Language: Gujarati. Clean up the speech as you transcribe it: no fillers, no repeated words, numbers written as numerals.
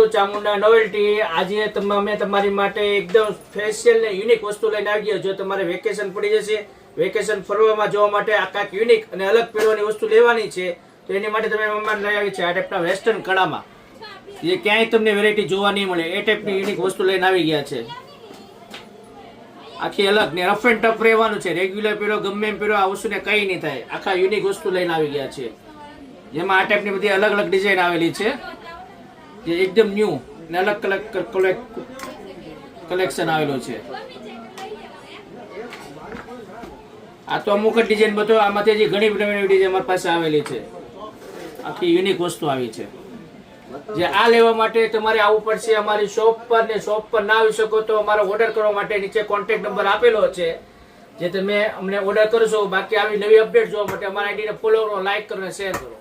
ચામુંડા નોવેલ્ટી આજે અમે તમારી માટે એકદમ સ્પેશિયલ ને યુનિક વસ્તુ લઈને આવી ગયા. જો તમારે વેકેશન પડી જશે, વેકેશન ફરવામાં જવા માટે આ કાંઈક યુનિક અને અલગ પહેરવાની વસ્તુ લેવાની છે, તો એની માટે તમે મમ્માને લઈ આવી છે આ ટાઈપના વેસ્ટર્ન કળામાં. જે ક્યાંય તમને વેરાયટી જોવા નહીં મળે એ ટાઈપની યુનિક વસ્તુ લઈને આવી ગયા છે. આખી અલગ ને રફ એન્ડ ટફ રહેવાનું છે. રેગ્યુલર પહેરો ગમે એમ પહેરો આ વસ્તુને કંઈ નહીં થાય. આખા યુનિક વસ્તુ લઈને આવી ગયા છે, જેમાં આ ટાઈપની બધી અલગ અલગ ડિઝાઇન આવેલી છે, જે એકદમ ન્યૂ ને અલગ કલેક્શન આવેલું છે. આ તો અમુક જ ડિઝાઇન બધો, આમાંથી જે ઘણી બધી ડિઝાઇન અમારી પાસે આવેલી છે. આખી યુનિક વસ્તુ આવી છે. જે આ લેવા માટે તમારે આવવું પડશે અમારી શોપ પર, ને શોપ પર ના આવી શકો તો અમારો ઓર્ડર કરવા માટે નીચે કોન્ટેક્ટ નંબર આપેલો છે, જે તમે અમને ઓર્ડર કરશો. બાકી આવી નવી અપડેટ જોવા માટે અમારા આઈડીને ફોલો કરો, લાઈક કરો અને શેર કરો.